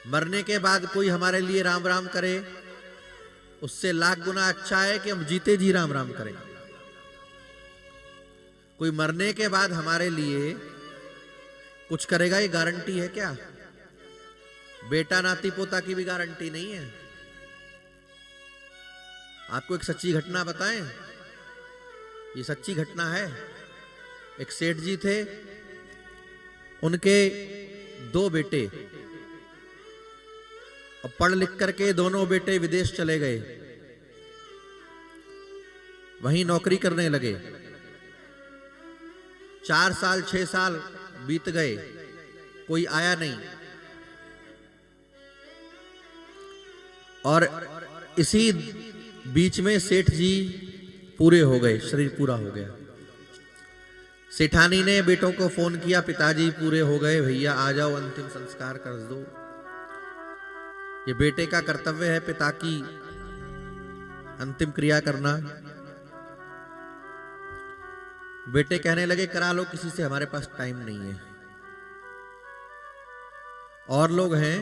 मरने के बाद कोई हमारे लिए राम राम करे, उससे लाख गुना अच्छा है कि हम जीते जी राम राम करें। कोई मरने के बाद हमारे लिए कुछ करेगा, ये गारंटी है क्या? बेटा नाती पोता की भी गारंटी नहीं है। आपको एक सच्ची घटना बताएं, ये सच्ची घटना है। एक सेठ जी थे, उनके 2 बेटे, और पढ़ लिख करके दोनों बेटे विदेश चले गए, वहीं नौकरी करने लगे। 4 साल 6 साल बीत गए, कोई आया नहीं। और इसी बीच में सेठ जी पूरे हो गए, शरीर पूरा हो गया। सेठानी ने बेटों को फोन किया, पिताजी पूरे हो गए, भैया आ जाओ, अंतिम संस्कार कर दो। ये बेटे का कर्तव्य है पिता की अंतिम क्रिया करना। बेटे कहने लगे करा लो किसी से, हमारे पास टाइम नहीं है। और लोग हैं,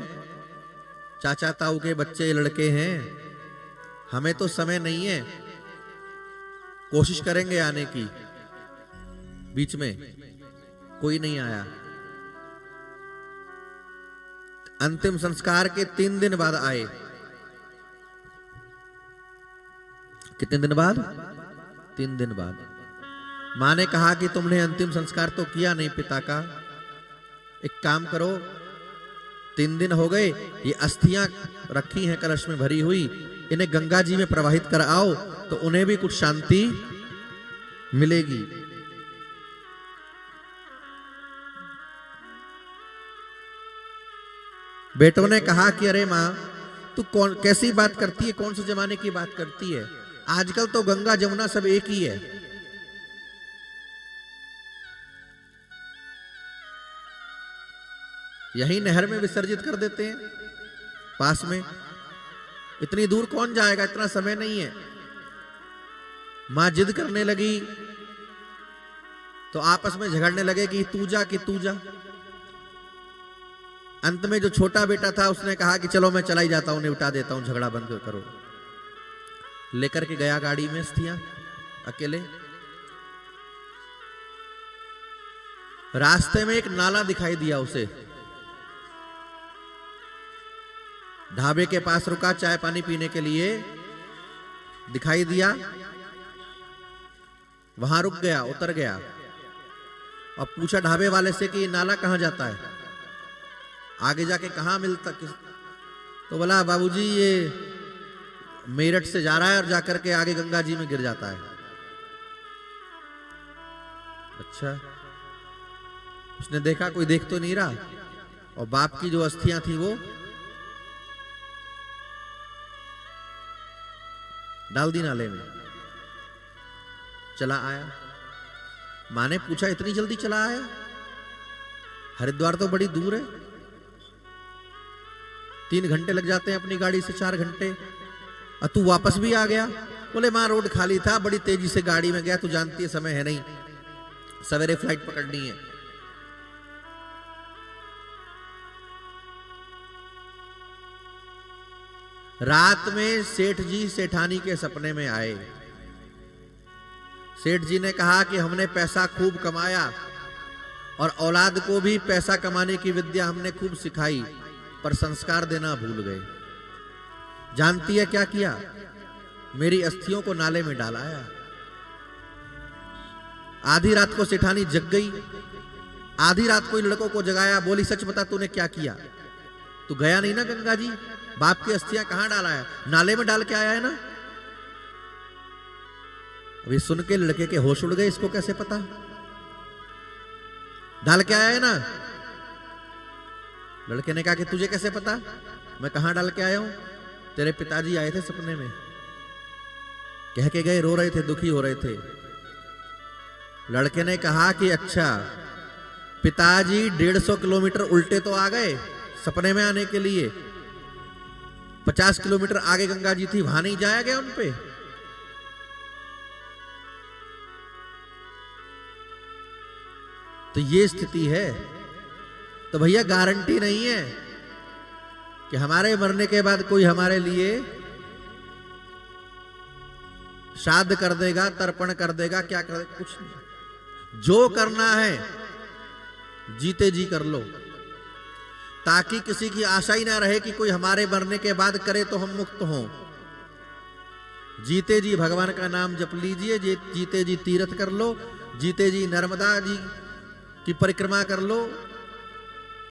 चाचा ताऊ के बच्चे लड़के हैं, हमें तो समय नहीं है, कोशिश करेंगे आने की। बीच में कोई नहीं आया। अंतिम संस्कार के 3 दिन बाद आए। कितने दिन बाद? 3 दिन बाद। मां ने कहा कि तुमने अंतिम संस्कार तो किया नहीं पिता का, एक काम करो, 3 दिन हो गए, ये अस्थियां रखी हैं कलश में भरी हुई, इन्हें गंगा जी में प्रवाहित कर आओ, तो उन्हें भी कुछ शांति मिलेगी। बेटों ने कहा कि अरे मां, तू कैसी बात करती है, कौन से जमाने की बात करती है? आजकल तो गंगा जमुना सब एक ही है। यही नहर में विसर्जित कर देते हैं पास में। इतनी दूर कौन जाएगा, इतना समय नहीं है। मां जिद करने लगी तो आपस में झगड़ने लगे कि तू जा कि तू जा। अंत में जो छोटा बेटा था उसने कहा कि चलो मैं चला ही जाता हूं, निपटा देता हूं, झगड़ा बंद करो। लेकर के गया गाड़ी में अस्थियां अकेले। रास्ते में एक नाला दिखाई दिया उसे, ढाबे के पास रुका चाय पानी पीने के लिए, दिखाई दिया, वहां रुक गया, उतर गया और पूछा ढाबे वाले से कि ये नाला कहां जाता है, आगे जाके कहां मिलता? तो बोला बाबूजी ये मेरठ से जा रहा है और जाकर के आगे गंगा जी में गिर जाता है। अच्छा, उसने देखा कोई देख तो नहीं रहा, और बाप की जो अस्थियां थी वो डाल दी नाले में। चला आया। मां ने पूछा इतनी जल्दी चला आया? हरिद्वार तो बड़ी दूर है, 3 घंटे लग जाते हैं अपनी गाड़ी से, 4 घंटे, और तू वापस भी आ गया? बोले मां रोड खाली था, बड़ी तेजी से गाड़ी में गया, तू जानती है समय है नहीं, सवेरे फ्लाइट पकड़नी है। रात में सेठ जी सेठानी के सपने में आए। सेठ जी ने कहा कि हमने पैसा खूब कमाया और औलाद को भी पैसा कमाने की विद्या हमने खूब सिखाई, पर संस्कार देना भूल गए। जानती है क्या किया? मेरी अस्थियों को नाले में डालाया। आधी रात को सेठानी जग गई, आधी रात को इन लड़कों को जगाया, बोली सच बता तूने क्या किया? तू गया नहीं ना गंगा जी? बाप की अस्थियां कहां डाला है? नाले में डाल के आया है ना? अभी सुन के लड़के के होश उड़ गए, इसको कैसे पता? डाल के आया है ना? लड़के ने कहा कि तुझे कैसे पता? मैं कहां डाल के आया हूं? तेरे पिताजी आए थे सपने में, कह के गए, रो रहे थे, दुखी हो रहे थे। लड़के ने कहा कि अच्छा, पिताजी 150 किलोमीटर उल्टे तो आ गए सपने में आने के लिए, 50 किलोमीटर आगे गंगा जी थी, वहां नहीं जाया गया उन पे? तो ये स्थिति है। तो भैया गारंटी नहीं है, कि हमारे मरने के बाद कोई हमारे लिए श्राद्ध कर देगा, तर्पण कर देगा, क्या कर देगा, कुछ नहीं। जो करना है जीते जी कर लो, ताकि किसी की आशा ही ना रहे कि कोई हमारे मरने के बाद करे तो हम मुक्त हों। जीते जी भगवान का नाम जप लीजिए, जीते जी तीर्थ कर लो, जीते जी नर्मदा जी की परिक्रमा कर लो,